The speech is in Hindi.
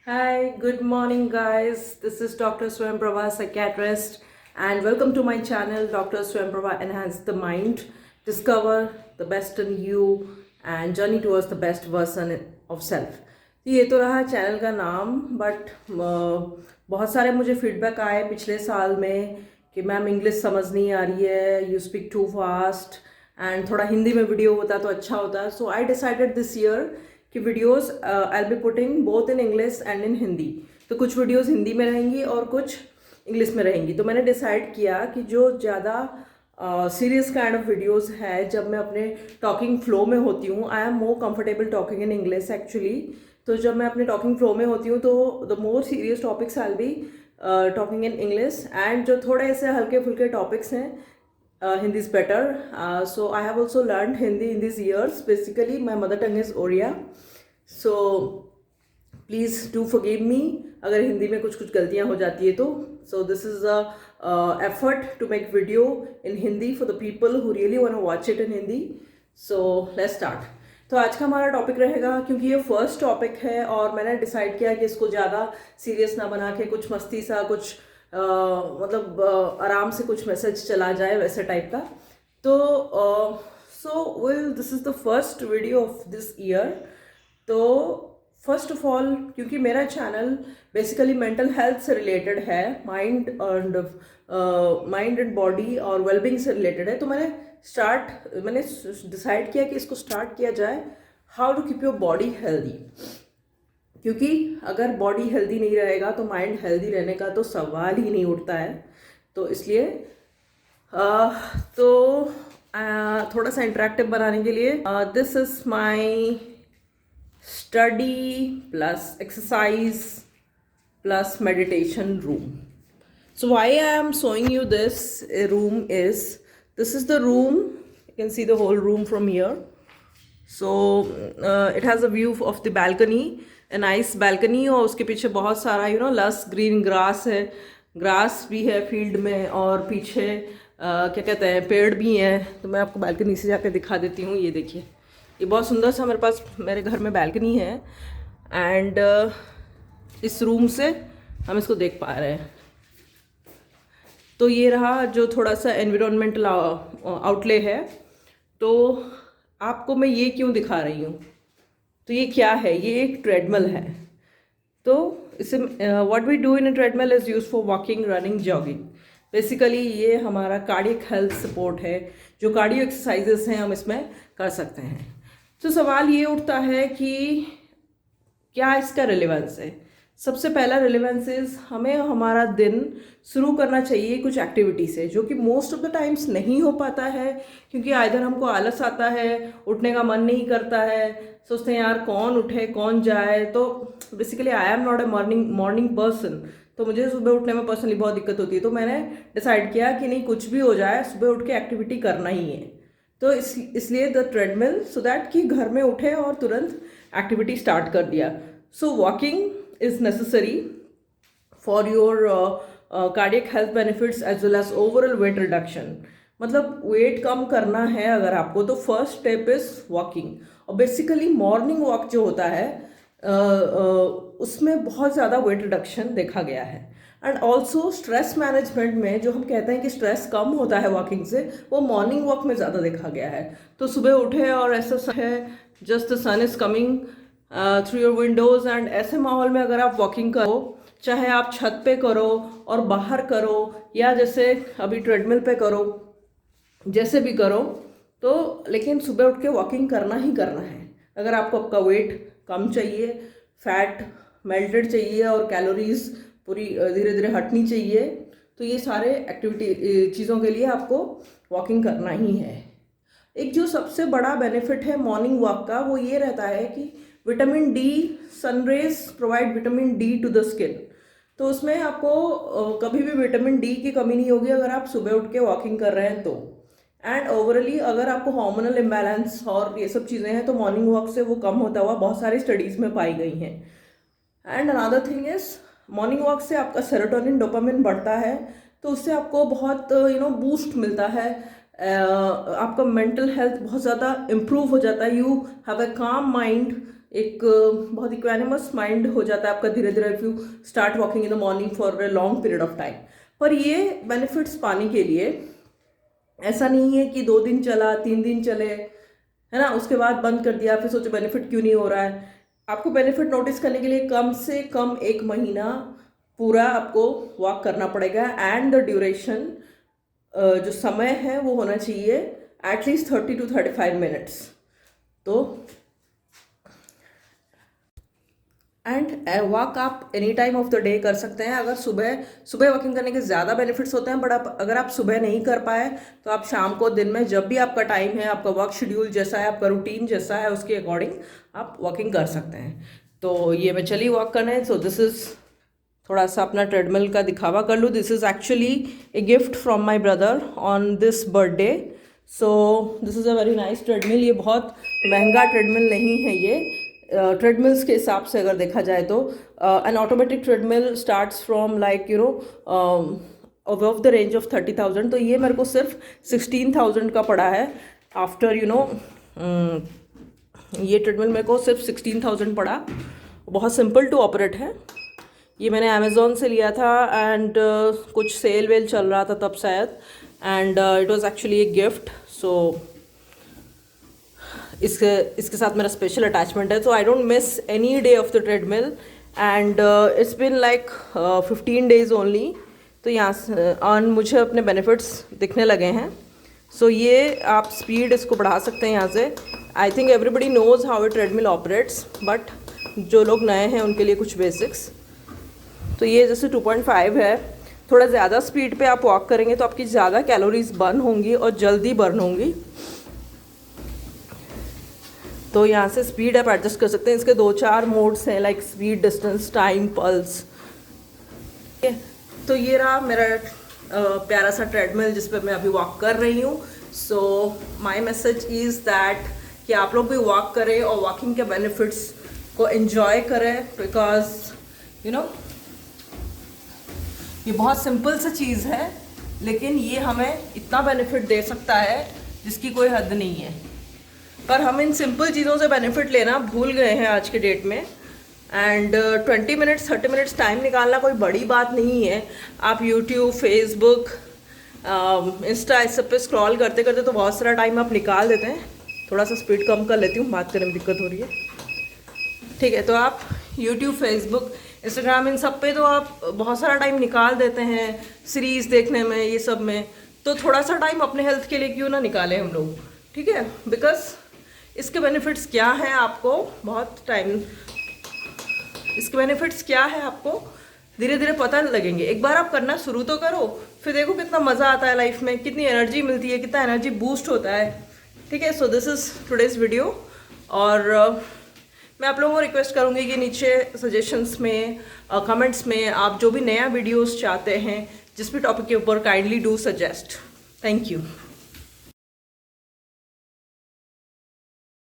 Hi, good morning, guys. This is Dr. Swam Prabha, psychiatrist, and welcome to my channel, Dr. Swam Prabha Enhance the Mind. Discover the best in you and journey towards the best version of self. ये तो रहा चैनल का नाम, बट बहुत सारे मुझे फीडबैक आए पिछले साल में कि मैम इंग्लिश समझ नहीं आ रही है, you speak too fast and थोड़ा हिंदी में वीडियो होता तो अच्छा होता. So I decided this year कि videos I will be putting both in English and in Hindi. तो कुछ वीडियोस हिंदी में रहेंगी और कुछ इंग्लिश में रहेंगी. तो मैंने डिसाइड किया कि जो ज़्यादा सीरियस काइंड ऑफ वीडियोस है, जब मैं अपने टॉकिंग फ्लो में होती हूँ, I am more comfortable talking in English actually. तो जब मैं अपने टॉकिंग फ्लो में होती हूँ तो the more serious topics I will be talking in English, and जो थोड़े ऐसे हल्के फुल्के टॉपिक्स हैं, Hindi is better. So I have also learned Hindi in these years. Basically, my mother tongue is Oriya. So please do forgive me अगर हिंदी में कुछ कुछ गलतियाँ हो जाती है तो. So this is a effort to make video in Hindi for the people who really want to watch it in Hindi. So let's start. तो आज का हमारा टॉपिक रहेगा, क्योंकि ये फर्स्ट टॉपिक है और मैंने डिसाइड किया कि इसको ज़्यादा सीरियस ना बना के कुछ मस्ती सा, कुछ आराम से कुछ मैसेज चला जाए वैसे टाइप का. तो so will this is the first video of this year. तो फर्स्ट ऑफ ऑल, क्योंकि मेरा चैनल बेसिकली मेंटल हेल्थ से रिलेटेड है, माइंड एंड बॉडी और वेलबींग से रिलेटेड है, तो मैंने डिसाइड किया कि इसको स्टार्ट किया जाए how to keep your body healthy. क्योंकि अगर बॉडी हेल्दी नहीं रहेगा तो माइंड हेल्दी रहने का तो सवाल ही नहीं उठता है. तो इसलिए थोड़ा सा इंटरेक्टिव बनाने के लिए this is my study plus exercise plus meditation room. So why I am showing you this room is, this is the room, you can see the whole room from here. So it has a view of the balcony, a nice balcony, और उसके पीछे बहुत सारा लस ग्रीन ग्रास है, ग्रास भी है फील्ड में, और पीछे क्या कहते हैं, पेड़ भी हैं. तो मैं आपको बालकनी से जाकर दिखा देती हूँ. ये देखिए, ये बहुत सुंदर सा मेरे घर में बालकनी है, एंड इस रूम से हम इसको देख पा रहे हैं. तो ये रहा जो थोड़ा सा एनवायरमेंटल आउटले है. तो आपको मैं ये क्यों दिखा रही हूँ, तो ये क्या है, ये एक ट्रेडमिल है. तो इसे what we do in a treadmill is use for walking, running, jogging. Basically ये हमारा कार्डियक हेल्थ सपोर्ट है. जो कार्डियो एक्सरसाइजेस हैं हम इसमें कर सकते हैं. तो सवाल ये उठता है कि क्या इसका रिलेवेंस है. सबसे पहला रिलेवेंस इज, हमें हमारा दिन शुरू करना चाहिए कुछ एक्टिविटी से, जो कि मोस्ट ऑफ द टाइम्स नहीं हो पाता है, क्योंकि आइदर हमको आलस आता है, उठने का मन नहीं करता है, सोचते हैं यार कौन उठे कौन जाए. तो basically I am not a morning person, तो मुझे सुबह उठने में पर्सनली बहुत दिक्कत होती है. तो मैंने डिसाइड किया कि नहीं, कुछ भी हो जाए सुबह उठ के एक्टिविटी करना ही है. तो इसलिए द ट्रेडमिल, सो दैट कि घर में उठे और तुरंत एक्टिविटी स्टार्ट कर दिया. सो walking is necessary for your cardiac health benefits as well as overall weight reduction. मतलब वेट कम करना है अगर आपको, तो फर्स्ट स्टेप इज वॉकिंग. और बेसिकली मॉर्निंग वॉक जो होता है उसमें बहुत ज़्यादा वेट रिडक्शन देखा गया है. एंड ऑल्सो स्ट्रेस मैनेजमेंट में जो हम कहते हैं कि स्ट्रेस कम होता है वॉकिंग से, वो मॉर्निंग वॉक में ज़्यादा देखा गया है. तो सुबह उठे और ऐसा है, just the sun is coming through your windows, and ऐसे माहौल में अगर आप वॉकिंग करो, चाहे आप छत पे करो और बाहर करो, या जैसे अभी ट्रेडमिल पे करो, जैसे भी करो, तो लेकिन सुबह उठ के वॉकिंग करना ही करना है. अगर आपको आपका वेट कम चाहिए, फैट मेल्टेड चाहिए और कैलोरीज पूरी धीरे धीरे हटनी चाहिए, तो ये सारे एक्टिविटी चीज़ों के लिए आपको वॉकिंग करना ही है. एक जो सबसे बड़ा बेनिफिट है मॉर्निंग वॉक का, वो ये रहता है कि vitamin D, sunrays provide vitamin D to the skin. तो उसमें आपको कभी भी विटामिन डी की कमी नहीं होगी अगर आप सुबह उठ के वॉकिंग कर रहे हैं तो. एंड ओवरऑली अगर आपको हार्मोनल इम्बैलेंस और ये सब चीज़ें हैं, तो मॉर्निंग वॉक से वो कम होता हुआ बहुत सारी स्टडीज़ में पाई गई हैं. And another thing is, morning walk से आपका सेरोटोनिन, डोपामिन बढ़ता है, तो उससे आपको बहुत बूस्ट मिलता है. आपका मेंटल हेल्थ बहुत ज़्यादा इम्प्रूव हो जाता है. यू हैव अ काम माइंड, एक बहुत इक्वेनिमस माइंड हो जाता है आपका धीरे धीरे if you start walking in the morning for a long period of time. पर ये बेनिफिट्स पाने के लिए ऐसा नहीं है कि 2 दिन चला 3 दिन चले, है ना, उसके बाद बंद कर दिया फिर सोचो बेनिफिट क्यों नहीं हो रहा है। आपको बेनिफिट नोटिस करने के लिए कम से कम 1 महीना पूरा आपको वॉक करना पड़ेगा एंड द ड्यूरेशन जो समय है वो होना चाहिए एटलीस्ट 30 to 35 मिनट्स। तो एंड वॉक आप any time of the day कर सकते हैं। अगर सुबह वॉकिंग करने के ज़्यादा बेनिफिट्स होते हैं, बट अगर आप सुबह नहीं कर पाए तो आप शाम को, दिन में, जब भी आपका टाइम है, आपका वर्क शेड्यूल जैसा है, आपका रूटीन जैसा है, उसके अकॉर्डिंग आप वॉकिंग कर सकते हैं। तो ये मैं चली वॉक करने। सो दिस इज़, थोड़ा सा अपना ट्रेडमिल का दिखावा कर लूँ। This is actually a gift from my brother on this birthday. So this is a very nice treadmill. ये बहुत महंगा ट्रेडमिल नहीं है। ये ट्रेडमिल्स के हिसाब से अगर देखा जाए तो N automatic treadmill starts from like you know above the range of 30,000। तो ये मेरे को सिर्फ 16,000 का पड़ा है आफ्टर यू नो, ये ट्रेडमिल मेरे को सिर्फ 16,000 पड़ा। बहुत सिंपल टू ऑपरेट है। ये मैंने अमेज़ोन से लिया था एंड कुछ सेल वेल चल रहा था तब शायद, and it was actually a gift. So इसके साथ मेरा स्पेशल अटैचमेंट है। So I don't miss any day of the treadmill and it's been like 15 days only. तो यहाँ से मुझे अपने बेनिफिट्स दिखने लगे हैं। सो ये आप स्पीड इसको बढ़ा सकते हैं यहाँ से। I think everybody knows how a treadmill operates, but जो लोग नए हैं उनके लिए कुछ बेसिक्स। तो ये जैसे 2.5 है, थोड़ा ज़्यादा स्पीड पे आप वॉक करेंगे तो आपकी ज़्यादा कैलोरीज बर्न होंगी और जल्दी बर्न होंगी। तो यहाँ से स्पीड आप एडजस्ट कर सकते हैं। इसके 2-4 मोड्स हैं, like speed, distance, time, pulse. तो ये रहा मेरा प्यारा सा ट्रेडमिल जिस पे मैं अभी वॉक कर रही हूँ। So my message is that कि आप लोग भी वॉक करें और वॉकिंग के बेनिफिट्स को एंजॉय करें, बिकॉज यू नो ये बहुत सिंपल सा चीज़ है, लेकिन ये हमें इतना बेनिफिट दे सकता है जिसकी कोई हद नहीं है। पर हम इन सिंपल चीज़ों से बेनिफिट लेना भूल गए हैं आज के डेट में। एंड 20 मिनट्स 30 मिनट्स टाइम निकालना कोई बड़ी बात नहीं है। आप यूट्यूब, फेसबुक, इंस्टा, इस सब पे स्क्रॉल करते करते तो बहुत सारा टाइम आप निकाल देते हैं। थोड़ा सा स्पीड कम कर लेती हूँ, बात करने में दिक्कत हो रही है। ठीक है, तो आप यूट्यूब, फेसबुक, इंस्टाग्राम, इन सब पे तो आप बहुत सारा टाइम निकाल देते हैं सीरीज़ देखने में, ये सब में। तो थोड़ा सा टाइम अपने हेल्थ के लिए क्यों ना निकालें हम लोग, ठीक है? बिकॉज इसके बेनिफिट्स क्या हैं आपको बहुत टाइम, इसके बेनिफिट्स क्या है आपको धीरे धीरे पता लगेंगे। एक बार आप करना शुरू तो करो, फिर देखो कितना मज़ा आता है लाइफ में, कितनी एनर्जी मिलती है, कितना एनर्जी बूस्ट होता है। ठीक है, so this is today's video. और मैं आप लोगों को रिक्वेस्ट करूँगी कि नीचे सजेशंस में, कमेंट्स में आप जो भी नया वीडियोस चाहते हैं जिस भी टॉपिक के ऊपर, kindly do suggest. Thank you.